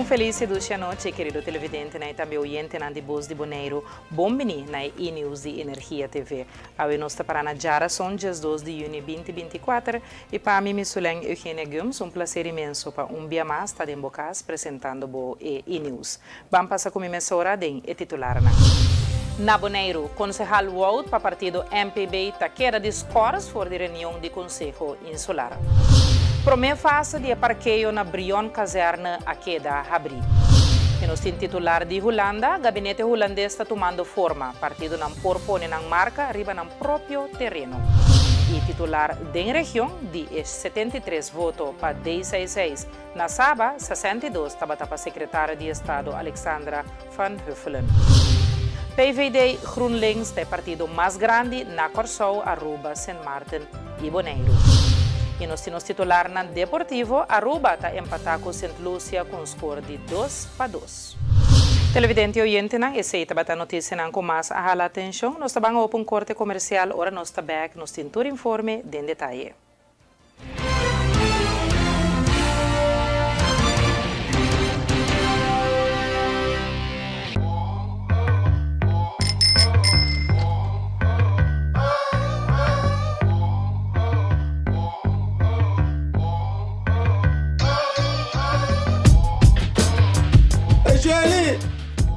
feliz e doce noite, querido televidente, e também oyente na de Voz de Bonaire. Bom-vindo na e-news de Energia TV. Hoje nós estamos para Jara, são dias 2 de junho de 2024 e para mim, Suleng Eugênia Gomes, prazer imenso para dia mais estar em Bocas apresentando o e-news. Vamos passar com a emissora de titular. Na Bonaire, concejal Wout para o partido MPB está queda de scores for de reunião de Conselho Insular. Primeira fase de parqueio na Brion Caserna a queda abrir. E no titular de Holanda, o gabinete holandês está tomando forma. Partido não propõe na marca, arriba no próprio terreno. E titular da região, de 73 votos para 166. Na Saba, 62 estava para a secretária de Estado, Alexandra Van Huffelen. PVD GroenLinks é o partido mais grande na Corsou, Aruba, Sint Maarten e Bonaire. E no titular na Deportivo, Aruba está empatado com St. Lucia com score de 2-2. Televidente e oyente, essa é a notícia com mais a atenção. Nós estamos em um corte comercial, agora nós estamos back, nós temos todo informe em detalhe.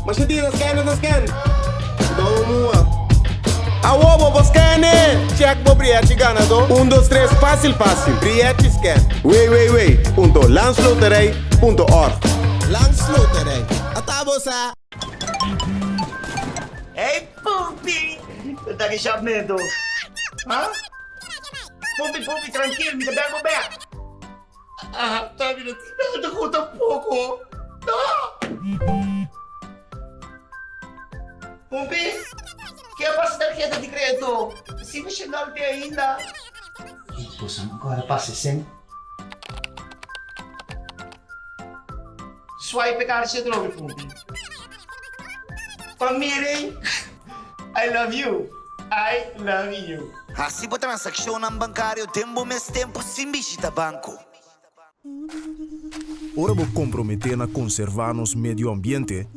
Mas você não scan. Vamos. Awo, vou scan. Check bo briete ganado. 1, 2, 3, fácil. Briete scan. Wait. Landsloterij.org. Landsloterij. Atabosa. Hey, Pupi! Tá que chamando? Hã? Pupi, tranquilo, me dá o back. Ah, tá vendo? Não conta pouco. Não! Pupi, que é a tarjeta de crédito? Se você não tem ainda. Poxa, agora passa sempre. Swipe card siya droga, Pupi. Pamiring, I love you. Hasibo transaksyon ng bankaryo, tempo mes tempo simbisita banco. Ora vou comprometer na conservar nos medio ambiente,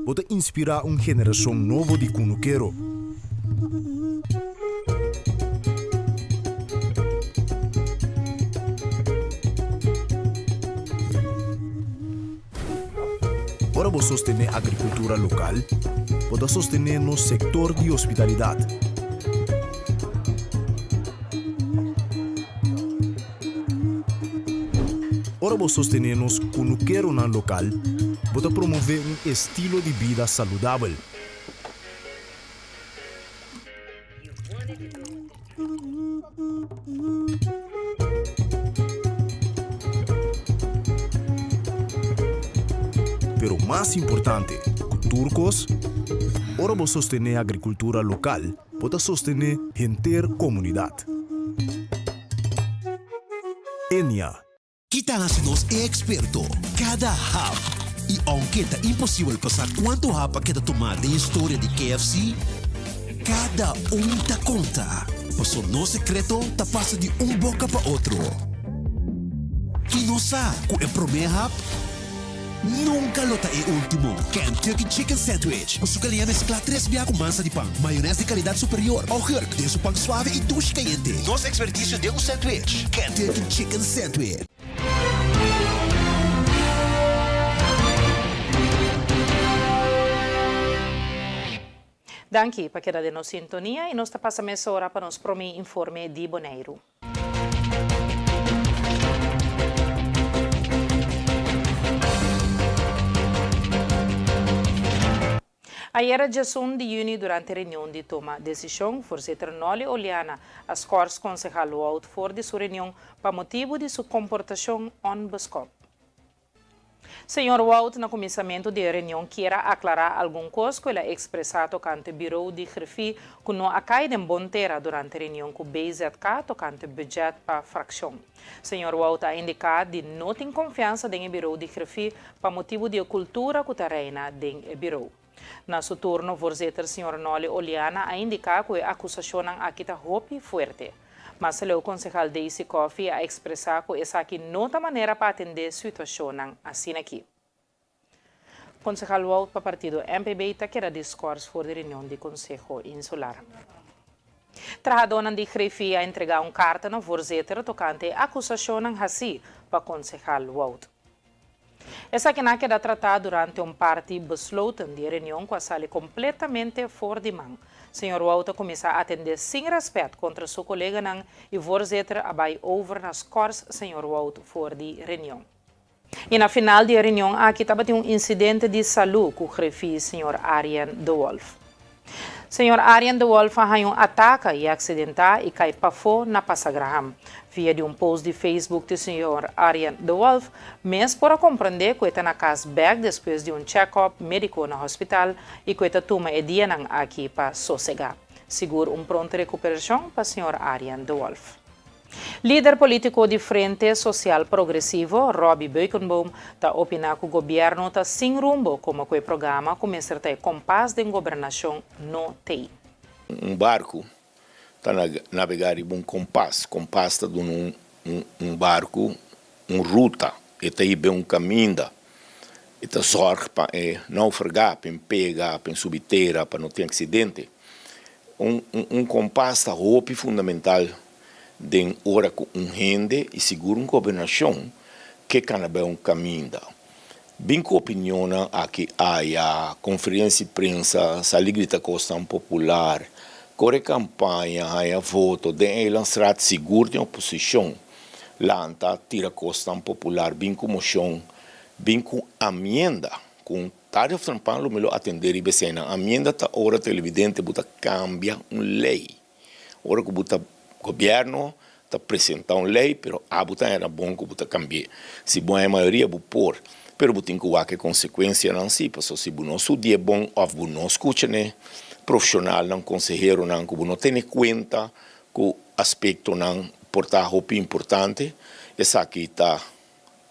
vou inspirar geração nova de cunuquero. Ora vou sostener a agricultura local, vou sostener no sector de hospitalidade. Ora vou sostener-nos cunuquero na local, vou promover estilo de vida saudável. Pero mais importante, turcos, ora vou sostener a agricultura local, vou sostener a comunidade. Enia. Kita nga sinos experto cada hap. E aunque tá impossível passar quanto hap kita tomar da história de KFC, cada tá conta. Paso no secreto, tá passa de boca para outro. E não sa, kung é primeiro hap, nunca lo tae último. Kentucky Chicken Sandwich. Usukalian mezcla 3 biya com massa de pão, maionese de qualidade superior, ao herc de su pão suave e duche caliente. Nos expertício de sandwich. Kentucky Chicken Sandwich. Danke para quedar de nossa sintonia e nós passamos essa hora para nos prometer informe de Bonaire. Ayer, dia 1 de junho, durante a reunião de toma de decisão, forçeter Noli Oliana, as cores concejal Wout for de sua reunião para motivo de sua comportação on Boscop. Senhor Wout, no começamento da reunião, quer aclarar algum coisa que ele expressado tocante ao Bureau de Grefi, que não acai de Bonteira durante a reunião com o BZK tocante ao budget para a fração. Senhor Wout ha indicado de não ter confiança no Bureau de Grefi para motivo de cultura que reina no Bureau. Na seu turno, voorzitter Sr. Noli Oliana ha indicado que a acusação aqui está forte. Mas o concejal Daisy Coffey a expressado que essa aqui não é a maneira para atender a situação assim aqui. Concejal Wout para partido MPB está querendo discurso for de reunião de Conselho Insular. Trabajador de Grefi a entregar carta na voorzitter tocante acusação em Hassi para concejal Wout. Essa que queda tratada durante parte besloten de reunião com a sala completamente fora de mão. Senhor Wout começa a atender sem respeito contra seu colega e voorzitter abai over nas cores Senhor Wout fora de reunião. E na final da reunião aqui estava incidente de saúde com o Grefi Senhor Arjen de Wolf. Senhor Arjen de Wolf faz ataque e acidental e cai para fora na Passagraham. Via de post de Facebook do Senhor Arjen de Wolf, mesmo para compreender que está na casa back depois de check-up médico no hospital e que está toma dia aqui para sossegar. Seguro pronta recuperação para Senhor Arjen de Wolf. Líder político de Frente Social Progressivo, Robbie Buikenboom, está opinando que o governo está sem rumbo como que o programa começa a ter compás de governação no TI. Barco está a navegar em um compás. Compás está dando barco, ruta, e está aí bem caminho. E está sorte para naufragar, para pegar, para subterra, para não ter acidente. Compás está roupa fundamental de hora com rende e segura governação que can haver caminho. Bem que opinião aqui há conferência de prensa, saligrita questão popular, corre campanha, há voto, de lançar seguro de oposição, lanta tira questão popular, bem com moção, bem com amenda, com tarefa trampando melhor atender e becena. Amenda tá hora televidente buta cambia lei, hora que buta governo está apresentando uma lei, mas a buta era bom que buta cambiar. Se bom é a maioria bu por, pero buta que que consequência não se passa. Se bu não estudia bom, ou bu não escuta né, profissional não consejero não que bu não tem conta que o aspecto não portar roupa importante, essa aqui está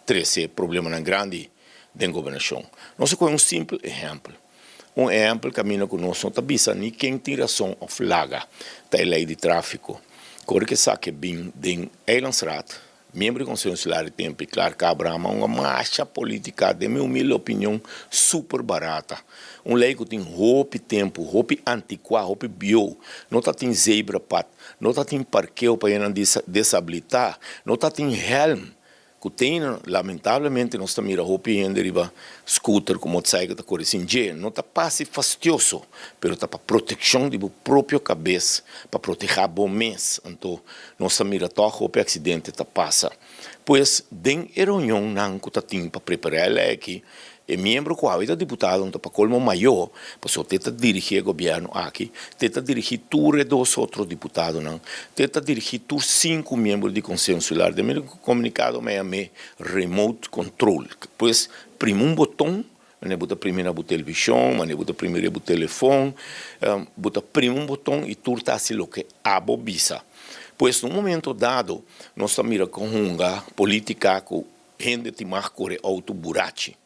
treze problema não grande de governação. Nós com simples exemplo. Exemplo caminho conosco não está bisa nem quem tem razão ou flaga da lei de tráfico. Corre que sabe bem de Eilandsraad, membro do Conselho Insular de Tempo, claro que Abraham uma marcha política, de minha humilde opinião, super barata. Lei que tem roupa tempo, roupa antiquada, roupa bio, não está tem zebra pat, não está tem parqueio para não desabilitar, não está tem helm, que tem, lamentavelmente, nós estamos a roupa e deriva scooter, como motocycle, está correndo sem não está passe fastioso, mas está para proteção de própria cabeça, para proteger bom mês. Então, nós estamos a toda roupa acidente está passa. Pois, tem reunião não que está para preparar ela aqui, e membro qual é deputado não para colmo maior, para só tentar dirigir o governo aqui, tentar dirigir todos os outros deputados não, tentar dirigir todos 5 membros do Conselho Insular, de meio comunicado me remote control, pois primo botão, né bota primeiro a televisão, né bota primeiro a telefone, bota primo botão e tudo está assim o que abobisa. Pois no momento dado nós estamos com uma política que gente te marca autoburachi.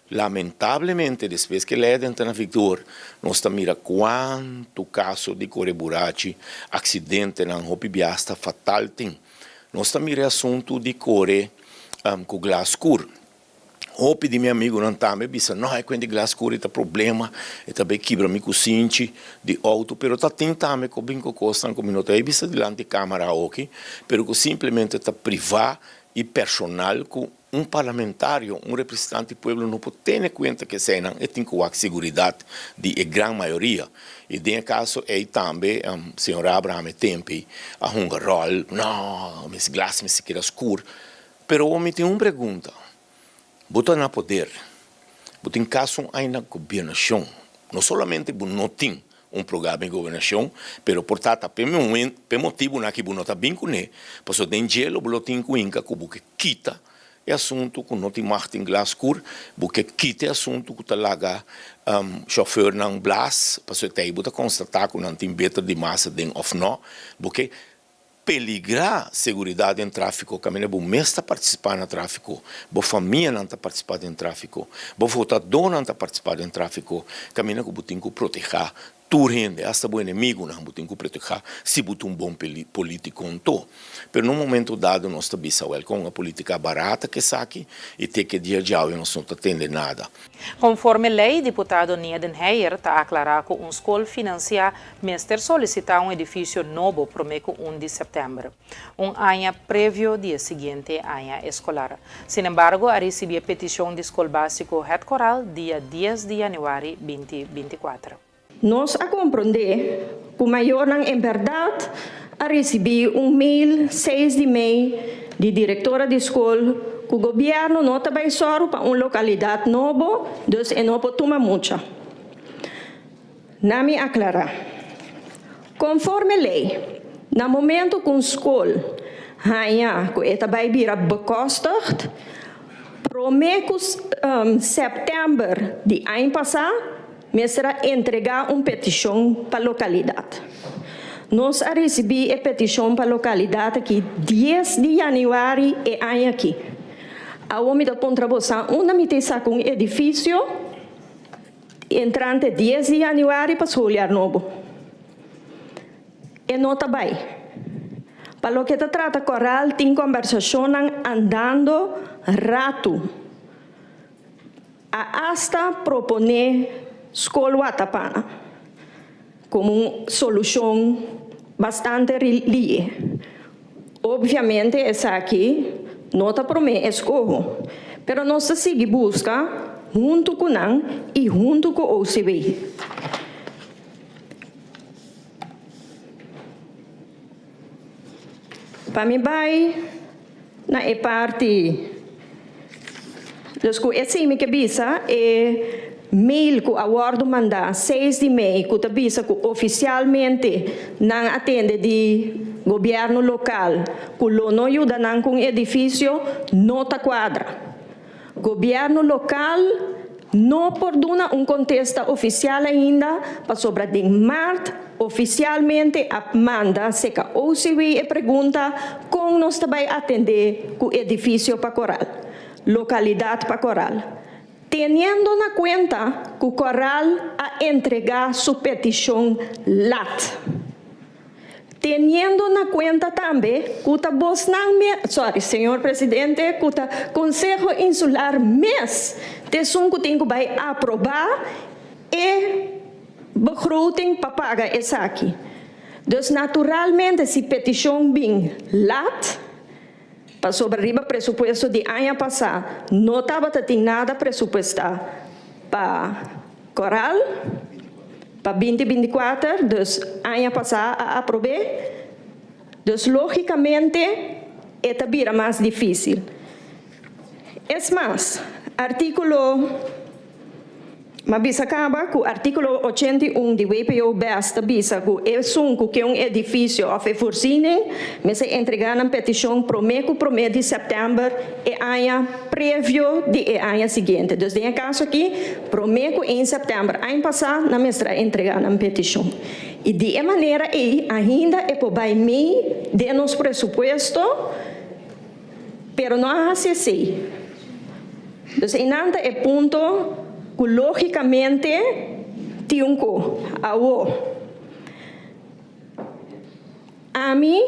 Lamentavelmente, depois que ele entra na vigor, nós estamos mirando quanto caso de correburachi, acidente na roupa biasta fatal tem. Nós estamos mirando assunto de corre com glass escuro. Roupa de meu amigo não está, me disse, não é quando glass escuro está problema, e também quebra me cinti de auto, pero está tentando com bem com costa, com minuto aí, bisa delante de câmera ok, pero que simplesmente está privado e personal com parlamentário, representante do povo não pode ter em conta que se não tem que ter segurança de grande maioria. E nesse caso, também, o senhor Abraham Tempe, a um rol, não, mas glass me se quer escuro. Mas o homem tem uma pergunta. Bota na poder, bota em caso ainda governação, não somente não tem programa de governação, mas portanto, por motivo que não está bem com ele, porque tem gelo, não tem cuinca, que quita é assunto que não tem Martin Glascour, porque quita é assunto que está lá chauffeur não blas, porque tem que constatar que não tem better de massa de ou não, porque peligrar segurança em tráfico, que a minha mês está participando no tráfico, a família não está participando em tráfico, o votador não está participando em tráfico, que a minha tem que proteger tu rende, hasta bom inimigo, nós temos que proteger se botar bom político contou. Mas num momento dado, nós estamos com uma política barata que saque e tem que dia e nós não atende nada. Conforme lei, deputado Niedenheyer está aclarar que um escola financia mestre solicitar um edifício novo para o 1 de setembro, ano prévio dia seguinte ano escolar. Sin embargo, a receber a petição de escola básico Het Coral dia 10 de janeiro 2024. Nós a compreender que o maior não em verdade a receber mail 6 de maio de diretora de escola que o governo não está bem só para uma localidade nova, então não pode tomar muita. Não me aclarar. Conforme a lei, no momento que a escola que está bem virar bekostigd, prometo setembro de ano passado, me será entregar uma petição para a localidade. Nós recebemos a petição para a localidade aqui 10 de janeiro e ano aqui. A homem da contribuição, uma mitad com edifício, entrante 10 de janeiro para o olhar novo. E não está bem. Para o que se trata Coral, tem conversação andando rato. Hasta proponer escola Watapana como uma solução bastante real. Obviamente, essa aqui não está promete escolha, mas nós seguimos buscar junto com nós e junto com o OCB. Para mim, na parte dos que esse me que bisa é mail que a Word manda 6 de maio que avisa que oficialmente não atende de governo local que não ajuda não com edifício não está quadra. Governo local não perdona contesta oficial ainda para sobre de março oficialmente manda se que OCB e pergunta como nós também atender com edifício para Coral, localidade para Coral. Teniendo na cuenta que o Coral a entregar sua petição lat. Teniendo na cuenta também que o senhor presidente, que o Conselho Insular mês de que tem que aprovar e begroting para pagar essa aqui. Então, naturalmente, se petição bem lat, para sobre o presupuesto de ano passado, não estava tendo nada presupuestado para Coral, para 2024, então, ano passado, aprovei. Então, logicamente, esta vira mais difícil. É mais, artículo. Mas acaba com o artículo 81 do WPO basta bisa que é que um edifício a voorziening, mas se entregar uma petição promete de setembro e ano prévio de ano seguinte. Então, em caso aqui, promete em setembro, ano passado, na mestra entregar uma petição. E de maneira ainda é por meio de nosso presupuesto, pero não é assim. Então, ainda é ponto que logicamente tem a mim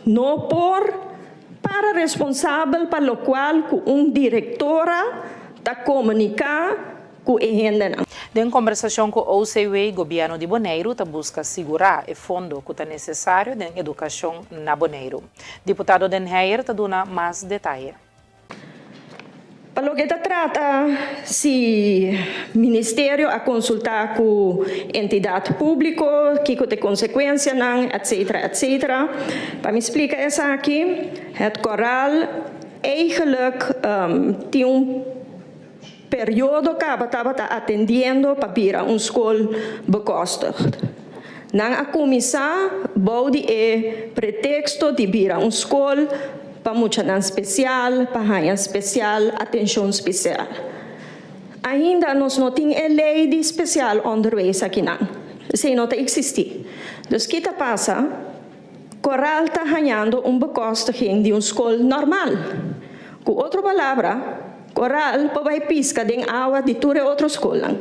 não para responsável para o qual diretora está comunicar com a agenda. Em conversação com o OCB, o governo de Bonaire está busca assegurar o fundo que é necessário na educação na Bonaire. Deputado Denheyer está dando mais detalhes. Para o que se trata, se o Ministério a consultar com entidade pública, que tem consequência, etc. Para me explicar isso aqui, het Coral eigenlijk tem período que estava atendendo para vir a escola bekostigd. Não a começar, boude pretexto de vir a escola para muita especial, para rainha especial, atenção especial. Ainda nós não temos a lei de especial onderwijs aqui não. Isso não existe. Então, o que passa? Coral está ganhando bekostiging de escola normal. Com outra palavra, Coral vai piscar de água de toda outra escola.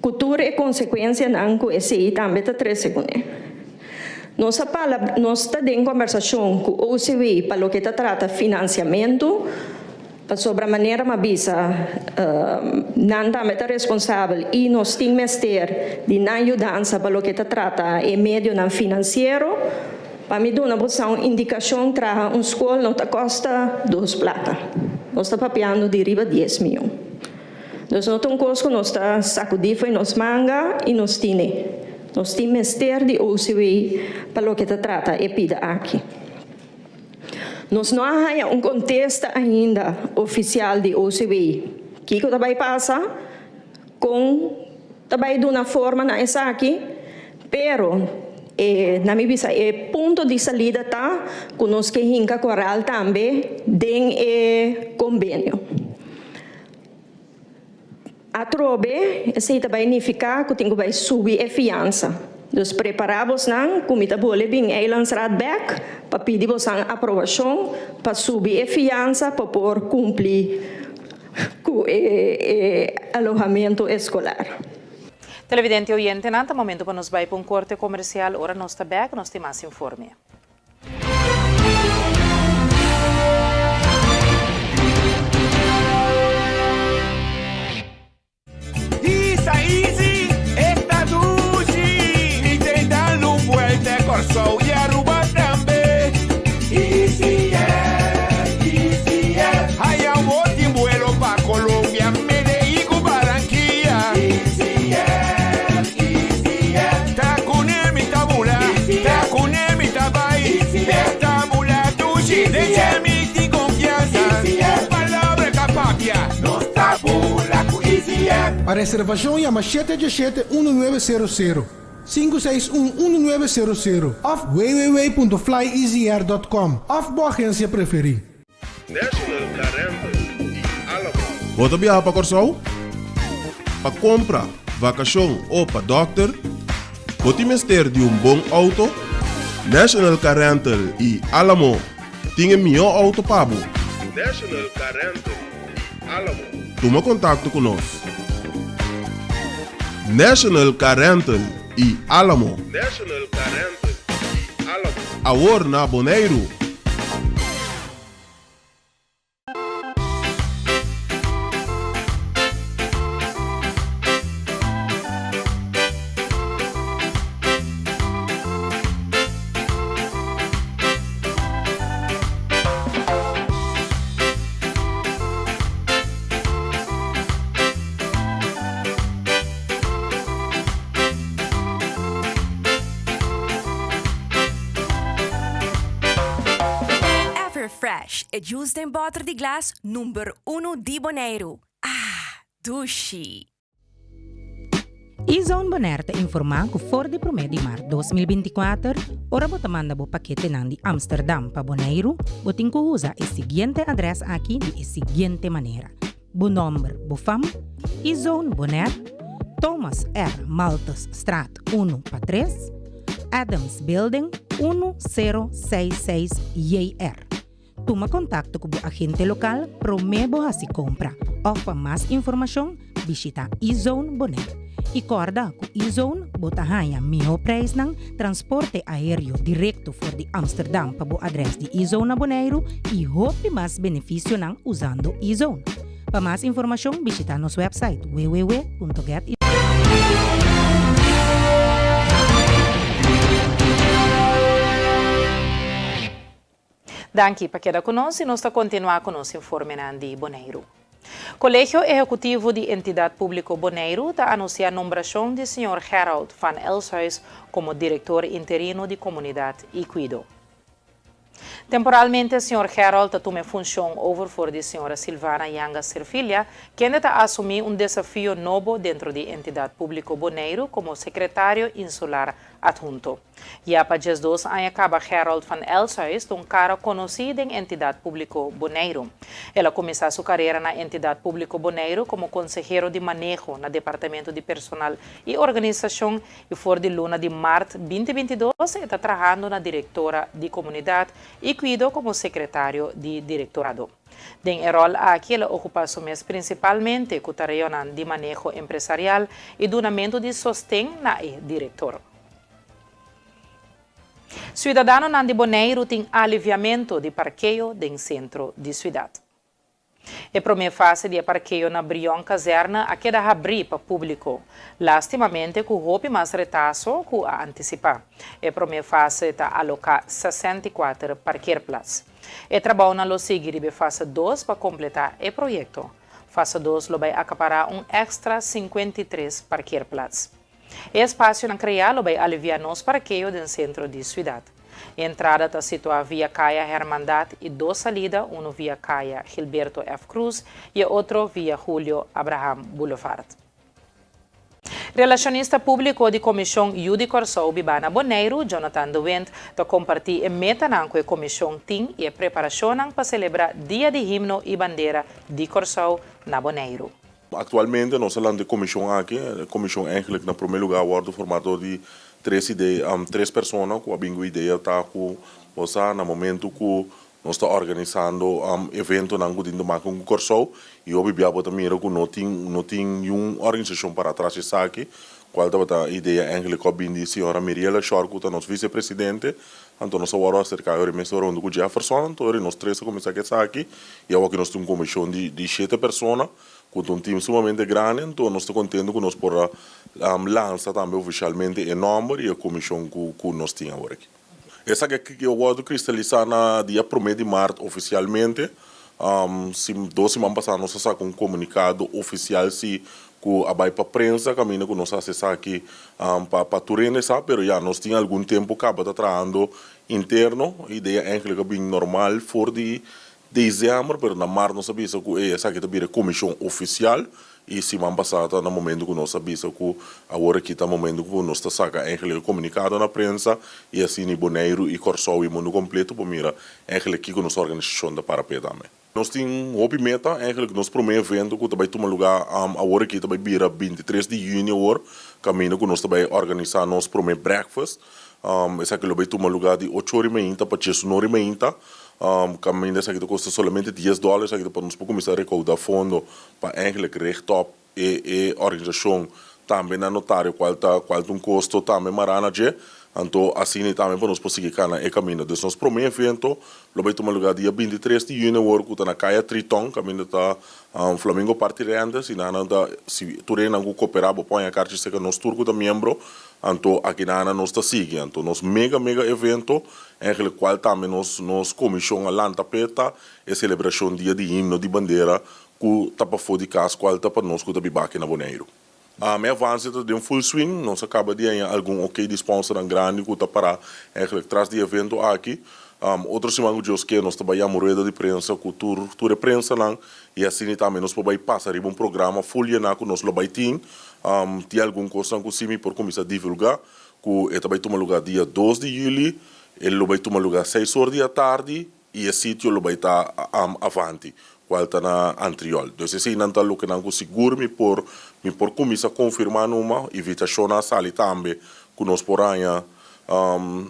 cultura e consequência não que esse também está 3 segundos. Nós estamos em conversação com o OCW para o que trata financiamento, sobre a maneira que visa, não também está responsável e nós temos que ter de ajudança para o que trata em meio não financeiro. Para mim, uma indicação para uma escola não custa 2 plata. Nós estamos papiando de riba 10 milhões. Nós não temos coisa que nós estamos sacudindo em nos manga e nos tine. Nós temos que ter de OCW para o que trata e pida aqui. Nós não há contexto ainda oficial de OCW. O que também passa com também de uma forma na essa aqui, pero na minha visão o ponto de saída tá que nós que hinca coral também den convênio. A trobe esse também significa que tem que subir a fiança. Nós preparamos não, como está bom, bem, lançar back para pedir a aprovação para subir a fiança para poder cumprir com o alojamento escolar. Televidente oyente, nanta momento para nos vai para um corte comercial, ora nós está back, nós temos mais informe. Easy, esta Dushi, intentando vuelta Corso y Aruba también. Easy, hay un bote en vuelo para Colombia, Medellín, Barranquilla. Easy, ta con mi tabula, ta con mi tabay, tabula Dushi, de mi confianza, palabra capapia, no tabula con Easy. A reservação chama 717-1900, 561-1900 of www.flyeasyair.com of boa agência preferir. National Caramba e Alamo. Bota viajar para Corsol? Para compra, vacação ou para doctor? Bota mestre de bom auto? National Car Rental e Alamo tem melhor auto pago. National Car Rental e Alamo. Toma contato conosco. National Car Rental e Alamo. National Car Rental e Alamo. Agora na Bonaire. Fresh e juice em botter de glas número 1 de Bonaire. Dushi. E-Zone Bonaire te informa que for de 1 de março 2024, ora bota manda bo paquete nan de Amsterdam para Bonaire, botin que usa o seguinte adressa aqui de seguinte maneira. Bo número, bo fam, E-Zone Bonaire, Thomas R. Maltas Straat 1-3, Adams Building 1066 JR. Toma contato com o agente local promebo a se compra. Ou para mais informação, visita E-Zone Bonaire. E corda que E-Zone bota ganha melhor preço ng transporte aéreo direto for de Amsterdam para o adresse de E-Zone Bonaire e hope mais benefício ng usando E-Zone. Para mais informação, visita nosso website www.get. Danke para quedar conosco e nós vamos continuar com o nosso informe de Bonaire. Colégio Executivo de Entidade Pública Bonaire está anunciando a nomeação de Sr. Gerald van Elshuis como diretor interino de Comunidade e Cuido. Temporalmente, o Sr. Gerald toma função over for a Sra. Silvana Yanga Serfilha, que ainda está assumir desafio novo dentro da Entidade Pública Bonaire como secretário insular adjunto. E para os dois anos acaba Gerald van Elshuis, um cara conhecido em Entidade Pública Bonaire. Ela começou sua carreira na Entidade Pública Bonaire como consejero de manejo no Departamento de Personal e Organização e for de luna de março 2022 está trabalhando na diretora de Comunidade e Cuido como secretário de Diretorado. Den rol aqui ela ocupa sumes principalmente com tareas de manejo empresarial e donamento de sostém na diretor. Cidadano de Bonaire tem aliviamento de parqueio no centro de cidade. A primeira fase de parqueio na Brion Caserna a queda abrir para o público. Lastimamente, com roupa mais retraso que a antecipar. A primeira fase está alocar 64 parqueirplats. O trabalho na seguir de fase 2 para completar o projeto. Fase 2 vai acaparar extra 53 parqueirplats. O espaço na criado vai aliviar nos parqueios do centro de cidade. A entrada está situada via Caia Hermandad e 2 salidas, uma via Caia Gilberto F. Cruz e outra via Julio Abraham Boulevard. Relacionista público de Comissão Yudi Corsou Bibana Bonaire, Jonathan Duent, está compartilhando a meta com a Comissão TIM e a preparação para celebrar Dia de Himno e Bandeira de Corsou na Bonaire. Atualmente, nós falamos de comissão aqui. A comissão, eigenlijk, no primeiro lugar, o formato de três pessoas com a bingo ideia tá com você no momento que nós está organizando evento na Gudindo Macon Corsou e eu bibia também que não tem uma organização para trás disso aqui. Qual é a ideia eigenlijk com a senhora Miriela Shor, que é nosso vice-presidente. Então nós vamos acercar o remessa rondo com Jefferson, então nós três começamos aqui e agora nós temos uma comissão de 7 pessoas com um time sumamente grande, então nós estamos contentes que nós podemos lançar também oficialmente o nome e a comissão que nós temos agora aqui. Essa que eu vou cristalizar no dia 1 de março oficialmente. 2 semanas passadas nós sacamos um comunicado oficial que vai para a prensa, caminho que nós acessamos aqui para Turene, sabe? Mas já nós tínhamos algum tempo que estava trabalhando interno, a ideia é que bem normal for de dezembro, mas na março nós sabíamos que essa aqui também é comissão oficial e semana passada no momento que nós sabíamos que agora aqui está no momento que nós está sacando comunicado na prensa e assim em Bonaire e Corsou e mundo completo para mira aqui que nossa organização da Parapé também. Nós temos uma meta, eigenlijk, nosso primeiro evento que vai tomar lugar agora aqui vai vir 23 de junho, caminho que nós vai organizar nosso primeiro breakfast. Esse aqui vai tomar lugar de 8h30 para 10h30. Caminho desse aqui custa somente $10, aqui para nós começar a recaudar fundo para eigenlijk rechtop e organização também na notário qual um custo também maranaje. Então, assim também para nós conseguir e caminho. Então, nosso primeiro evento vai tomar lugar dia 23 de junho, que está na Caia Triton, caminho está Flamengo Partirenda, se Turena não cooperar, põe a carta que nós turco da membro, então aqui na nós está seguindo. Então, nosso mega evento, em qual também nós comissão a lantapeta e celebração dia de himno de bandeira, que está para fora de casa, qual está para nós que está aqui na Bonaire. A minha avança está de full swing, nós acaba de ter algum de sponsor grande que está para atrás do evento aqui. Outra semana que nós trabalhamos rueda de prensa, com tour de prensa lá, e assim também nós podemos passar um programa full que nós lo tem. Tem alguma coisa que por começar a divulgar, que ele vai tomar lugar dia 2 de julho, ele vai tomar lugar 6 horas da tarde, e o sítio vai estar avante. Qual está na Antriol. Então, se não está lutando seguro, me por começar a confirmar uma invitação na sala também, que nós poramos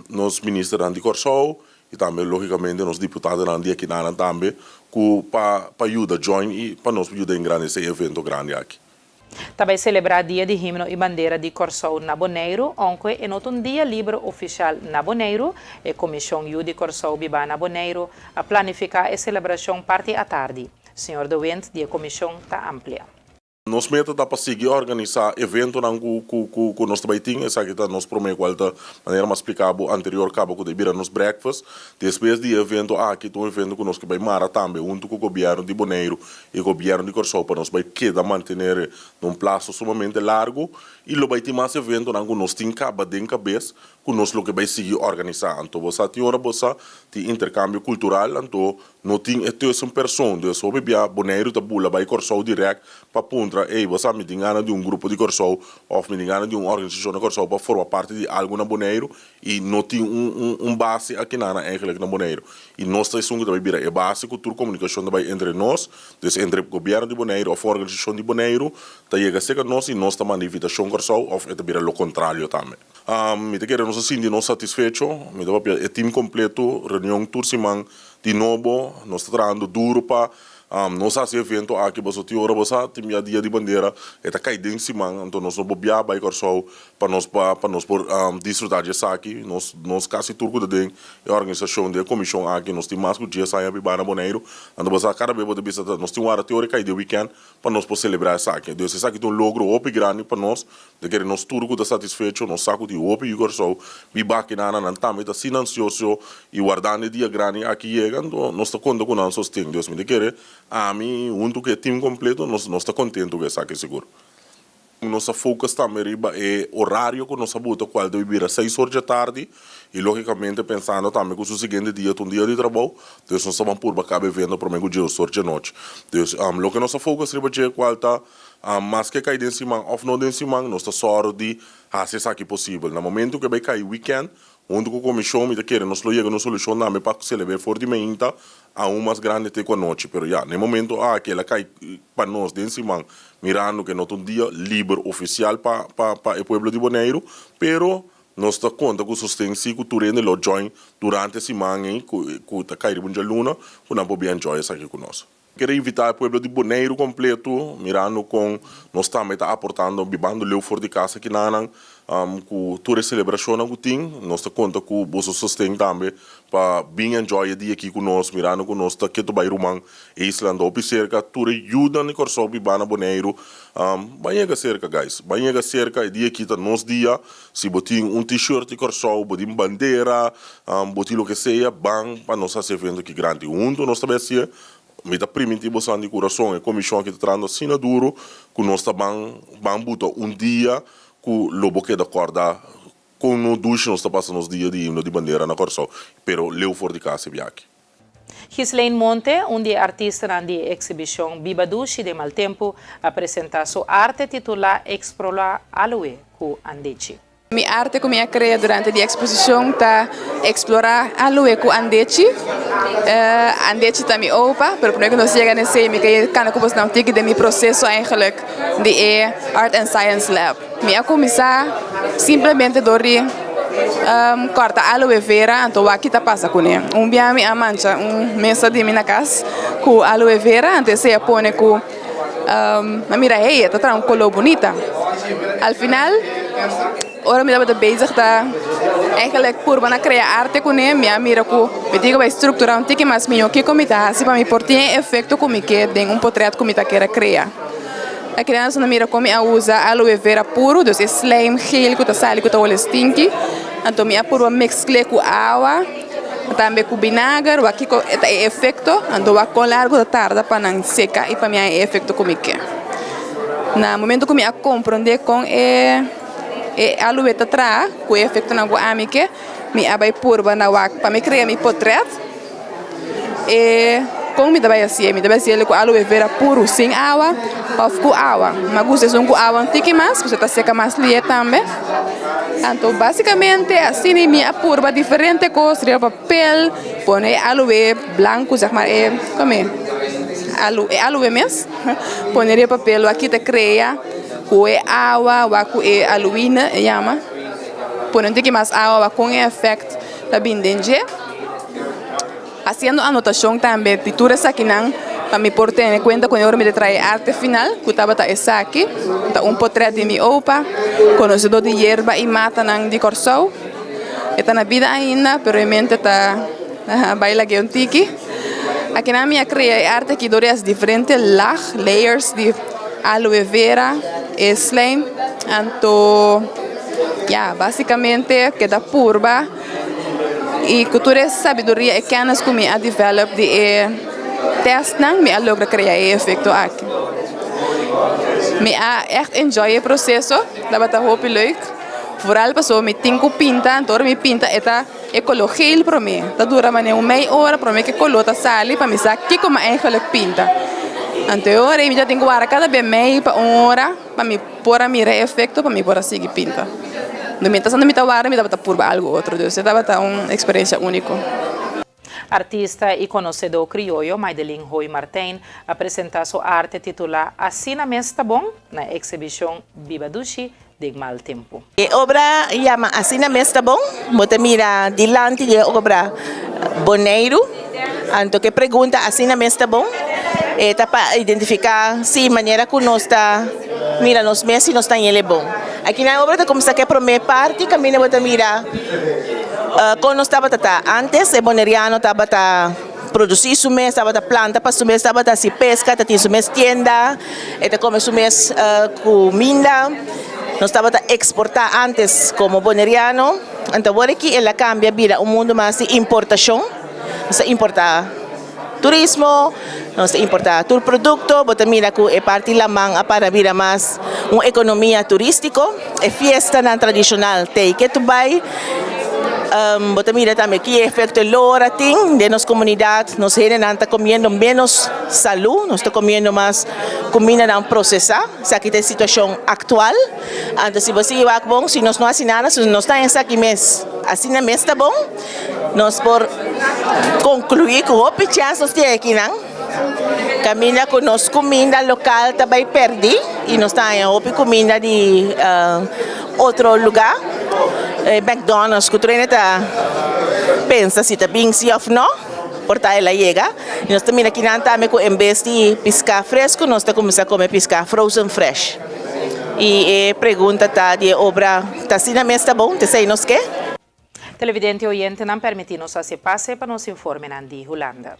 nos ministros de Corsou e também, logicamente, nos deputados de aqui também, para ajudar a join e para nós ajudar em grande esse evento grande aqui. Também celebrar Dia de Himno e Bandeira de Corsou na Bonaire, onde é um dia livre oficial na Bonaire, a Comissão Yudi Corsou Bibana Bonaire a planificar a celebração parte à tarde. Senhor Duent, a comissão está ampla. Nos meta dá para seguir organizar evento que nós também temos, essa aqui está nos promete qual da maneira mais explicável anterior acaba que devia nos breakfast, depois do evento aqui tem um evento que nós que vai mara também junto com o governo de Bonaire e o governo de Corsou para nós vai quedar manter num prazo sumamente largo e lo vai ter mais evento que nós temos caba de cabeça que nós lo que vai seguir organizar. Então você tem hora você tem intercâmbio cultural, então não tem essa pessoa, então só bebia Bonaire da bula vai Corsou direto para ponto você me engana de um grupo de Corsou ou me engana de uma organização de Corsou para formar parte de algo na Bonaire e não tem base aqui na Bonaire. E nós temos que virar a base cultura comunicação entre nós, entre o governo de Bonaire ou a organização de Bonaire, chega a ser nós e nós também invitação Corsou ou é o contrário também. Me te quero nós assim de nós satisfeito, me dá o time completo, reunião tour semana de novo, nós estamos trabalhando duro para nós esse evento aqui, mas o tio Robosa, tem dia de bandeira, está caindo em cima, então nós não bobear para ir só para nós desfrutar disso aqui, nós quase turco de a organização da comissão aqui, nós temos mais que dia sair para Boneiro, então nós cada vez podemos visitar, nós temos uma teórica de weekend para nós poder celebrar isso aqui, então isso aqui é um logro ope grande para nós, de que nós turco está satisfeito, nós saco de ope e só, bibaque na também está silencioso e guardando dia grande aqui chegando, nós está contando com nós sustento, Deus me quer a mim, junto com o time completo, nós estamos contentos com isso aqui, seguro. Nossa focus também é horário que nós sabemos qual deve vir às 6 horas da tarde e, logicamente, pensando também que o seguinte dia é um dia de trabalho, então nós estamos por acabar vendo para mim o dia 8 da noite. Então, o que nossa focus é qual está mais que cair em cima, ou não em cima, nós estamos só de fazer isso aqui possível. No momento que vai cair weekend, onde a comissão me quer nós chega uma solução também para celebrar fortemente a mais grande até com a noite, pero já no momento que ela cai para nós de cima, mirando que não é um dia livre oficial para o povo de Boneiro, pero nós está conta com o sustento se o turno lo join durante a semana que está caindo de luna, que não pode enjoy isso aqui conosco. Quero invitar o povo de Boneiro completo, mirando com nós também está aportando, bibando leu fora de casa que não com toda a celebração que tem, nós está conta com o bolso sustento também para bem enjoy o dia aqui conosco, mirando com nós está que tu vai rumang Islândia ou cerca, toda ajuda no corso bibana Boneiro, vai chegar cerca guys, vai chegar cerca o dia aqui está nos dia, se botin t-shirt de corso, botin bandeira, botin o que seja, bang para nós fazer evento aqui grande, nós também assim me dá primitivo de coração, a comissão que está trazendo assinaduro, que nós estamos botando dia que o lobo que da corda, com o duche nós estamos passando os dias de himno de bandeira na corso, pero leu fora de casa e aqui. Ghislaine Monte, artista na exibição Biba Dushi de Maltempo, apresenta sua arte titular Explorar Aloe com Andeci. Minha arte que eu criei durante a exposição está explorar a lua com Andeci. Andeci está me opa, pero quando nós chegamos nesse me que kan ik pas nou teken de meu processo eigenlijk de Art and Science Lab. Me começar simplesmente dori corta aloe vera, então aqui tá passa com ele. Dia me mancha mesa de minha casa com aloe vera, antes se põe com mira hey, tá um color bonita. Al final ora me dá bezig tá eigenlijk por bana criar arte com ele, me mira com me digo vai estruturar um tique mais minho que como tá, se para me por ter efeito como que tem portrait como tá queira criar. A criança não mira como usa aloe vera puro, dus slime gel que tá sali que tá olha stinky, então me puro mescla com água, também com vinagre, o aqui é efeito, então o com largo da tarde para não secar e para mim é efeito como que. No momento que me compreender com aloe tatra, com efeito na água amiga, me abai puro na água para me criar meu portrait. Como me dá assim com aloe vera puro sem água ou com água. Mas você com água um pouquinho mais, você está seca mais lia também. Então, basicamente, assim me apurba diferente coisas, de papel, põe aloe branco, zeg maar, como é? Aloe mesmo. Põe papel, aqui te cria, com água, com aloína, chama. Põe um pouquinho mais água, com efeito da bindenge. Haciendo anotación también, pinturas aquí para me por tener en cuenta cuando yo me trae arte final, que estaba esa aquí, un portrait de mi opa, conocido de hierba y mata de Corsou. Está na vida ainda, pero en mente está baila que un tiki. Aquí na minha creé arte que dura diferentes layers de aloe vera, slime, então, basicamente queda purba. E cultura sabedoria e kennis que me a develop de test nang me a logra criar efeito aqui. Me a echt enjoy o processo, dat wat hoop leuk. Vooral pas me tinko pinta, door me pinta eta ecologiel para mim. Dat dura mane meia hora para mim que colota sali para me sa que como eigenlijk pinta. Anterior eu já tenho agora cada vez meia para hora para me pôr a mira efeito para me pôr a seguir pinta. Mientras ando me dava por algo outro, Deus, dava uma experiência única. Artista e conhecedor crioulo Maidelin Roy Martin apresenta sua arte titular Assina Mesmo Tá Bom na exibição Biba Dushi de Maltempo. A obra chama Assina Mesmo Tá Bom, você mira delante da obra Boneiro, Anto que pergunta assim na mesa, tá bom? Tá para identificar se maneira que nós está, mira, nos meses nós está em ele bom. Aqui na obra, como se quer para minha parte, caminha para mira, quando nós estava antes, o boneriano estava produzir su mês, estava planta para su mês, estava se pesca, tinha su mês tienda, come su mês comida, nós estava exportar antes como boneriano, então agora que ela cambia, vira mundo mais de importação, nós importar turismo, nós importar todo produto, bota mira que é parte lamang para virar mais uma economia turística, é fiesta na tradicional, take it to buy. Bota mira também que efeito lora tem de nossa comunidade, nós não está comendo menos saúde, nós estamos comendo mais comida não processada, essa aqui é a situação atual. Então se você vai bom, se nós não assinamos, nós estamos aqui mês, assina mês está bom, nós por concluir com o chance nós temos aqui não, caminha com nossa comida local também perdi e nós estamos em comida de outro lugar. McDonald's, que treina pensa se está bem se ou não, portar ela chega. E nós também aqui não estamos com em vez de pescar fresco, nós estamos começando a comer pescar frozen fresh. E a pergunta tá de obra, tá assim na mesa, tá bom? Te sei nos que? Televidente oyente não permite-nos a se passe para nos informar de Holanda.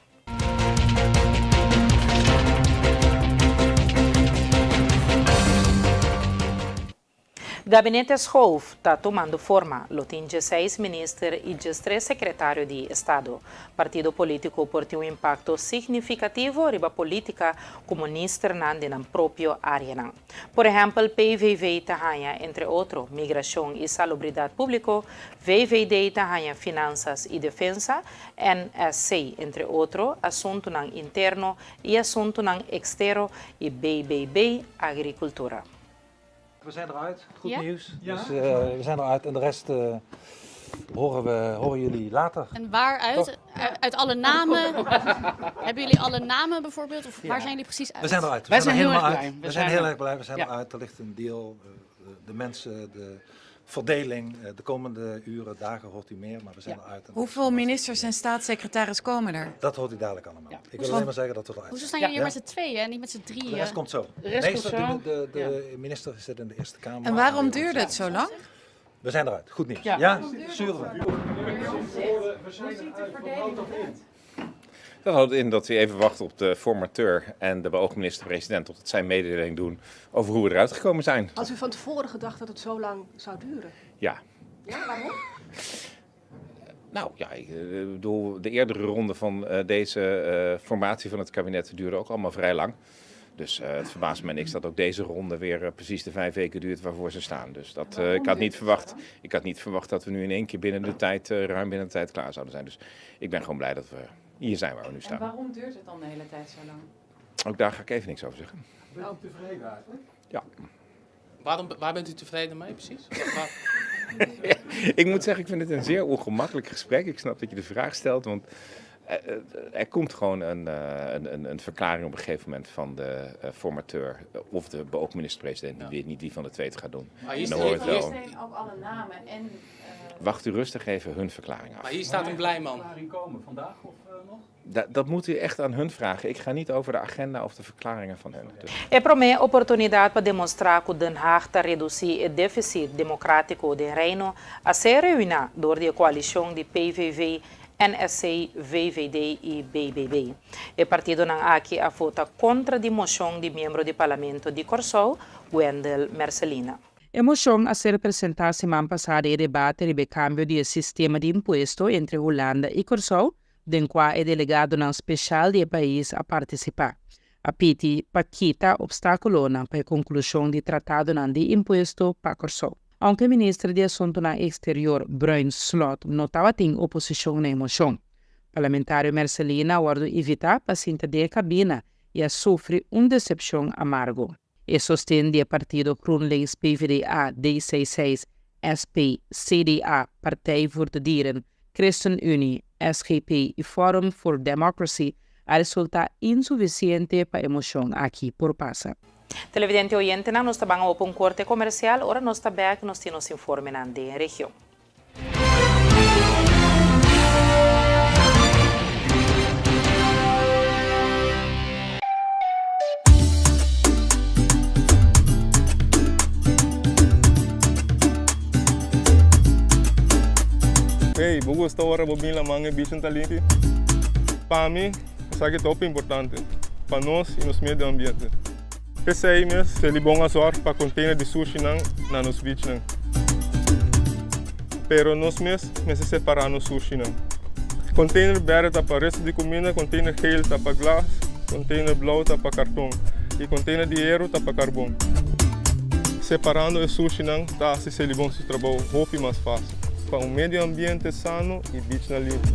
Gabinete Schoof está tomando forma. Lo tem 16 ministros e 13 secretários de Estado. Partido político por ter impacto significativo riba política comunista na própria área. Por exemplo, PVV Tahanha, entre outros, Migração e Salubridade Público, VVD Tahanha, Finanças e Defensa, NSC, entre outros, Assunto Interno e Assunto Externo e BBB, Agricultura. We zijn eruit, goed nieuws. Ja? Dus we zijn eruit en de rest horen jullie later. En waaruit? Uit alle namen? Hebben jullie alle namen bijvoorbeeld? Of waar zijn jullie precies uit? We zijn eruit. Wij zijn helemaal heel erg uit. blij. We zijn heel erg blij. We zijn eruit. Er ligt een deal. De mensen, de verdeling. De komende uren, dagen hoort u meer, maar we zijn eruit. Hoeveel ministers en staatssecretaris komen er? Dat hoort u dadelijk allemaal. Ja. Ik wil alleen maar zeggen dat we eruit Hoezo staan jullie hier met z'n tweeën en niet met z'n drieën? De rest komt zo. De minister zit in de Eerste Kamer. En waarom duurde het zo lang? We zijn eruit. Goed nieuws. Ja? Sturen we. Dat houdt in dat we even wachten op de formateur en de beoogde minister-president totdat zij mededeling doen over hoe we eruit gekomen zijn. Had u van tevoren gedacht dat het zo lang zou duren? Ja. Ja, waarom? Nou ja, ik bedoel, de eerdere ronde van deze formatie van het kabinet duurde ook allemaal vrij lang. Dus het verbaast me niks dat ook deze ronde weer precies de 5 weken duurt waarvoor ze staan. Dus dat, ik had niet verwacht dat we nu in één keer ruim binnen de tijd klaar zouden zijn. Dus ik ben gewoon blij dat we hier zijn waar we nu staan. En waarom duurt het dan de hele tijd zo lang? Ook daar ga ik even niks over zeggen. Bent u tevreden eigenlijk? Ja. Waar bent u tevreden mee precies? Ik moet zeggen, ik vind het een zeer ongemakkelijk gesprek. Ik snap dat je de vraag stelt, want er komt gewoon een verklaring op een gegeven moment van de formateur of de beoogde minister-president. Ik weet niet wie van de twee het gaat doen. Maar hier staan ook alle namen en... Wacht u rustig even hun verklaring af. Maar hier staat een blij man. Komen vandaag of nog? Dat moet u echt aan hun vragen. Ik ga niet over de agenda of de verklaringen van hen. Dus. É para mim oportunidade para demonstrar que Den Haag está reduzir o déficit democrático do Reino a ser reunida door de coalição de PVV, NSC, VVD e BBB. O partido não aqui a vota contra a moção de membro do parlamento de Corsol, Wendel Mercelina. A moção a ser apresentada semana passada é debate sobre o cambio de sistema de imposto entre Holanda e Corsol, do qual é delegado não especial do país a participar. A PITI paquita obstáculo para a conclusão do tratado de imposto para Corsol. Aunque o ministro de Assuntos Exterior, Bruin Slot, notava ter oposição na moção. Parlamentário Mercelina guardou evitar paciente de cabina e sofre decepção amargo. E sostém do partido GroenLinks PvdA D66, SP, CDA, Partij voor de Dieren, ChristenUnie, SGP e Forum for Democracy a resultar insuficiente para a moção aqui por passa. Televidente oyente, nós estamos para um corte comercial, agora nós estamos back, nós temos informe na região. hey, vou gostar agora de vir lá manhã bicho talento. Para mim, isso aqui é top importante para nós e nos meio ambiente. Pensei mesmo, se ele bom azor para container de sushi na nos beach não. Pero nós mesmos separar no sushi não. Container verde tá para resto de comida, container geel tá para glas, container blauw tá para cartão e container de hierro tá para carbono. Separando o sushi não tá se ele bom se trabalho roupa mais fácil para meio ambiente sano e beach na limpo.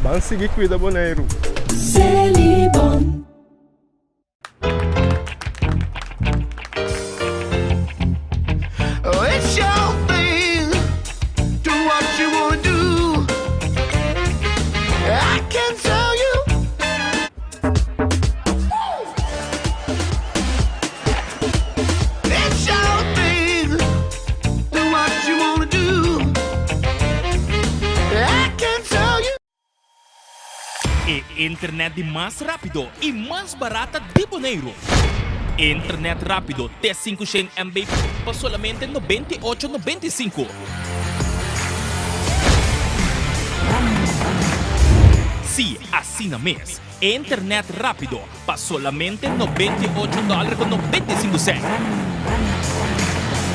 Vamos seguir cuida Boneiro. Celibon. It's your thing. Do what you wanna do. I can tell you. It's your thing. Do what you wanna do. I can tell you. Internet de mais rápido e mais barata de Boneiro. Internet rápido T5 100 MB por solamente 98,95. Sim, assina mês. Internet rápido por solamente $98,95.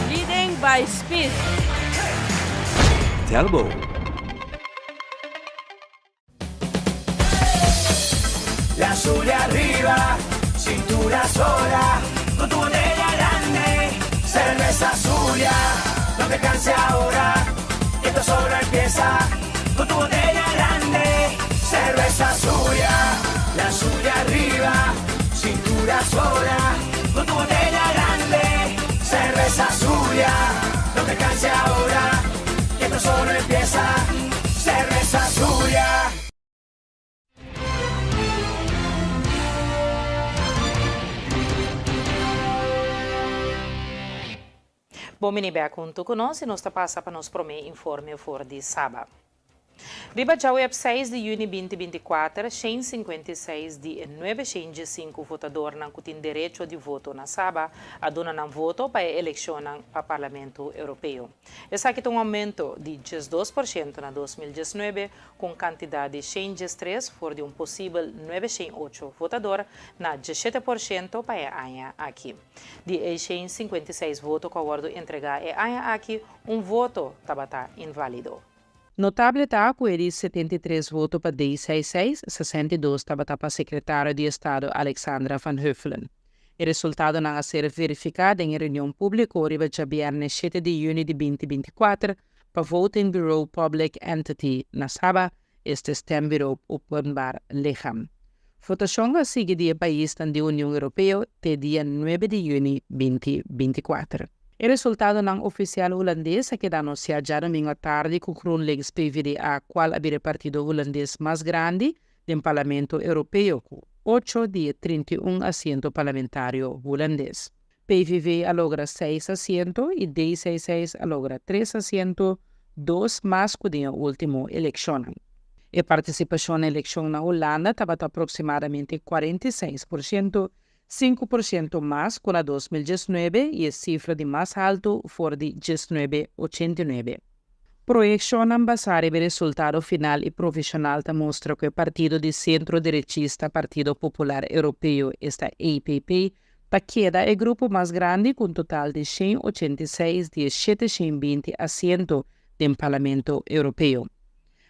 Leading by speed. Telbo. La azul arriba, cintura sola, con tu botella grande, cerveza Zulia, no te canses ahora, que esto solo empieza, con tu botella grande, cerveza Zulia, la Zulia arriba, cintura sola, con tu botella grande, cerveza Zulia, no te canses ahora, que esto solo empieza, cerveza Zulia. Bom, mini junto conosco e nós passa para nos prometer informe for de sábado. Riba já web 6 de junho 2024, 156 de 905 votadores que têm direito de voto na sábado, a dona voto para a eleição para o Parlamento Europeu. Esse aqui tem aumento de 12% na 2019, com quantidade de 103 for de possível 908 votadores na 17% para a ANHA aqui. De 156 votos que o acordo entregar a ANHA aqui, voto estava inválido. Notável está que ele 73 votos para 166, 62 estava para a secretária de Estado Alexandra Van Huffelen. O resultado não a ser verificado em reunião pública oriba de viernes 7 de junho de 2024 para Voting Bureau Public Entity na Saba, este Stem Bureau Openbaar Lichaam. Votação a seguir do país da União Europeia até dia 9 de junho 2024. O resultado não oficial holandês é que dá anunciado já domingo à tarde que o GroenLinks PvdA, qual é o partido holandês mais grande do Parlamento Europeu, com 8 de 31 assentos parlamentários holandês. PVV alogra 6 assentos e D66 alogra 3 assentos, 2 mais que na última eleição. A participação na eleição na Holanda estava aproximadamente 46%, 5% mais que na 2019 e a cifra de mais alto foi de 1989. Projeção basada no resultado final e profissional mostra que o partido de centro-direitista Partido Popular Europeu, esta EPP, queda o grupo mais grande com um total de 186 de 720 assentos no Parlamento Europeu.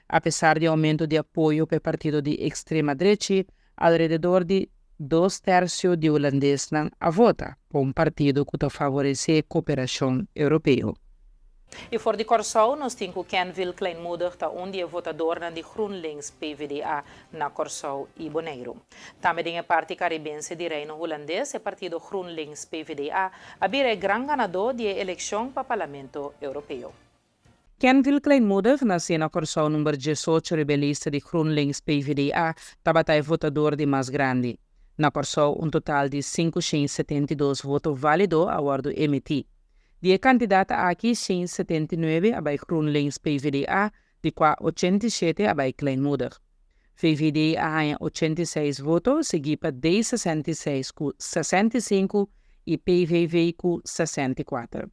Apesar do aumento de apoio para o partido de extrema-direita, alrededor de 2/3 de holandeses não a vota por partido que favorece a cooperação europeia. E for de Corsou, nós temos Ken Kleinmoedig, onde é votador de GroenLinks PvdA na Corsou e Boneiro. Também a parte caribense de Reino Holandês, o partido GroenLinks PvdA, abrir grande ganador de eleição para o Parlamento Europeu. Ken Kleinmoedig, nasceu na Corsou número 18, rebelista de GroenLinks PvdA, estava votador de mais grande. Na Corsou, total de 572 votos válidos ao ordem emitido. De candidata aqui, 179 a GroenLinks PvdA, de qual 87 a Kleinmoedig. PvdA ganha 86 votos, seguido para D66 com 65 e PVV com 64.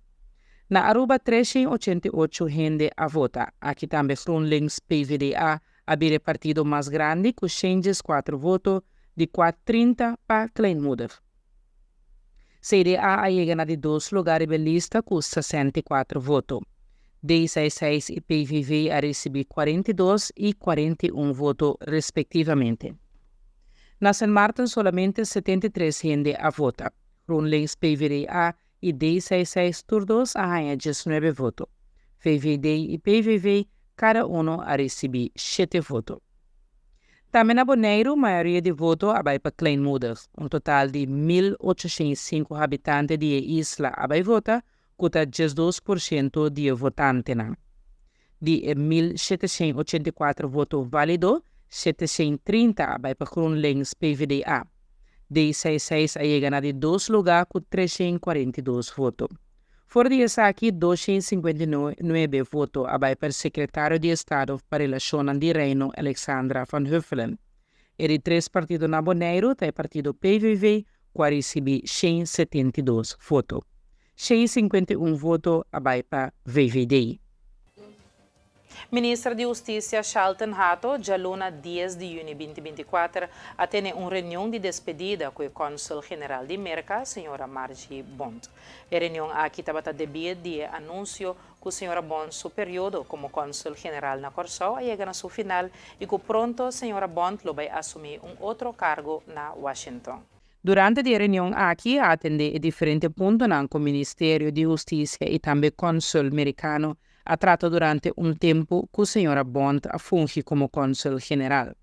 Na Aruba 388 gente a vota. Aqui também GroenLinks PvdA abrir partido mais grande com 4 votos de 430 para Kleinmoeder. CDA chega na de 2 lugares da lista com 64 votos. D66 e PVV a receber 42 e 41 votos, respectivamente. Na San Martin, solamente 73 gente a vota. GroenLinks PvdA e D66 todos a ganhar 19 votos. VVD e PVV, cada um a receber 7 votos. Também na Bonaire, a maioria de votos vai para Kleinmoeder. Total de 1.805 habitantes de isla vai votar, com 12% de votantes. De 1.784 votos válidos, 730 vai para GroenLinks PvdA. D66 chega na de 2 lugares com 342 votos. Fora disso aqui, 259 votos vai para o secretário de Estado para Relações de Reino, Alexandra Van Huffelen. E de 3 partidos na Bonaire, tem partido PVV, que recebe 172 votos. 151 votos vai para VVD. Ministra de Justiça Charlton Hato, já luna 10 de junho de 2024, atende uma reunião de despedida com o Cônsul-General de Merca, senhora Margie Bond. A reunião aqui estava debido de anúncio que a senhora Bond, seu período como Cônsul-General na Corsol, chega na seu final e que pronto a senhora Bond vai assumir outro cargo na Washington. Durante a reunião aqui, atende diferentes pontos com o Ministério de Justiça e também o Cônsul americano, a trato durante tempo que a senhora Bond funge como Cônsul General.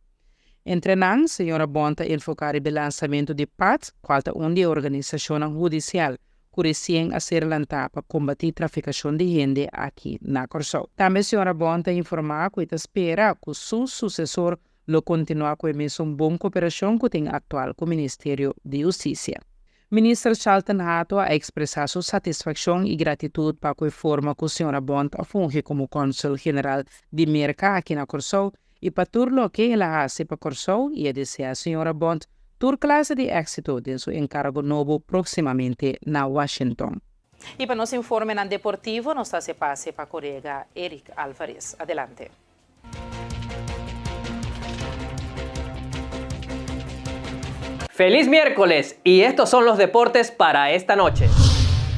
Entretanto, a senhora Bond enfocar o lançamento de PAT, qual é de organização judicial que recém a ser lançada para combater traficação de gente aqui na Corsol. Também a senhora Bond informar que espera que seu sucessor lo continue com a mesma boa cooperação que tem atual com o Ministério de Justiça. Ministro Charlton Hato a expressado sua satisfação e gratidão para a forma que a senhora Bond funge como Cônsul-General de Merca aqui na Corsol e para tudo o que ela faz para Corsol e a desejar a senhora Bond toda classe de éxito de seu encargo novo proximamente na Washington. E para nosso informe na Deportivo, nos se passe para o colega Eric Álvarez. Adelante. ¡Feliz miércoles! Y estos son los deportes para esta noche.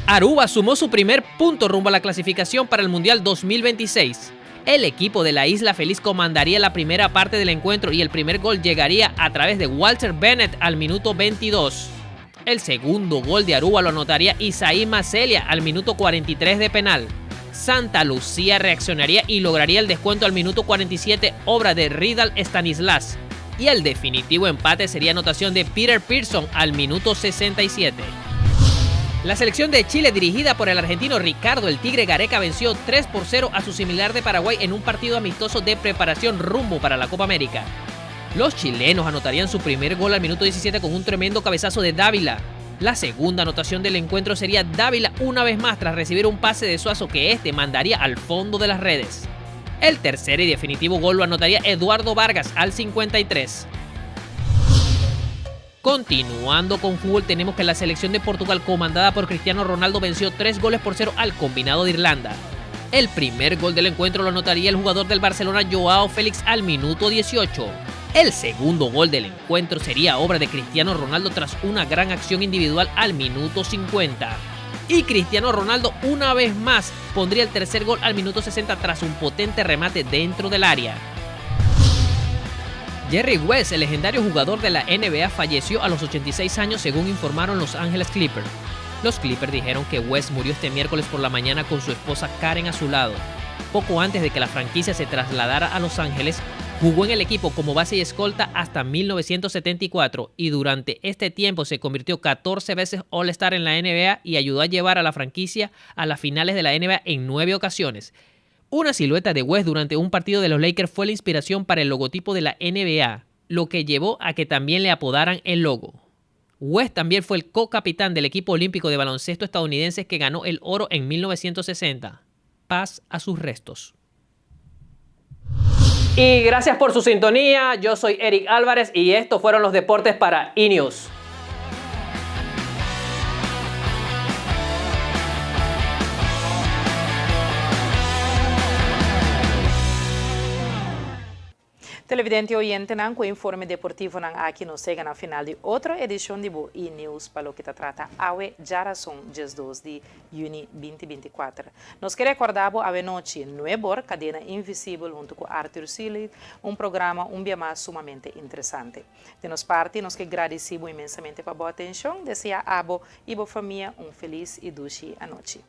Aruba sumó su primer punto rumbo a la clasificación para el Mundial 2026. El equipo de la Isla Feliz comandaría la primera parte del encuentro y el primer gol llegaría a través de Walter Bennett al minuto 22. El segundo gol de Aruba lo anotaría Isaí Macelia al minuto 43 de penal. Santa Lucía reaccionaría y lograría el descuento al minuto 47, obra de Ridal Stanislas. Y el definitivo empate sería anotación de Peter Pearson al minuto 67. La selección de Chile, dirigida por el argentino Ricardo el Tigre Gareca, venció 3-0 a su similar de Paraguay en un partido amistoso de preparación rumbo para la Copa América. Los chilenos anotarían su primer gol al minuto 17 con un tremendo cabezazo de Dávila. La segunda anotación del encuentro sería Dávila una vez más tras recibir un pase de Suazo que este mandaría al fondo de las redes. El tercer y definitivo gol lo anotaría Eduardo Vargas al 53. Continuando con fútbol, tenemos que la selección de Portugal, comandada por Cristiano Ronaldo, venció 3-0 al combinado de Irlanda. El primer gol del encuentro lo anotaría el jugador del Barcelona, Joao Félix, al minuto 18. El segundo gol del encuentro sería obra de Cristiano Ronaldo tras una gran acción individual al minuto 50. Y Cristiano Ronaldo una vez más pondría el tercer gol al minuto 60 tras un potente remate dentro del área. Jerry West, el legendario jugador de la NBA, falleció a los 86 años según informaron Los Ángeles Clippers. Los Clippers dijeron que West murió este miércoles por la mañana con su esposa Karen a su lado. Poco antes de que la franquicia se trasladara a Los Ángeles, jugó en el equipo como base y escolta hasta 1974 y durante este tiempo se convirtió 14 veces All-Star en la NBA y ayudó a llevar a la franquicia a las finales de la NBA en 9 ocasiones. Una silueta de West durante un partido de los Lakers fue la inspiración para el logotipo de la NBA, lo que llevó a que también le apodaran el logo. West también fue el co-capitán del equipo olímpico de baloncesto estadounidense que ganó el oro en 1960. Paz a sus restos. Y gracias por su sintonía. Yo soy Eric Álvarez y estos fueron los deportes para E-News. Televidente oyente, nan, com informe deportivo nan aqui nos chega na final de outra edição de Bo e-News, para o que trata awe Jarason, dias 2 de junho 2024. Nos quer recordar a noite 9 Cadena Invisível junto com Arthur Sili, programa dia mais sumamente interessante. De nossa parte, nos que agradecemos imensamente para a boa atenção, desejar a abo e boa família feliz e doce a noite.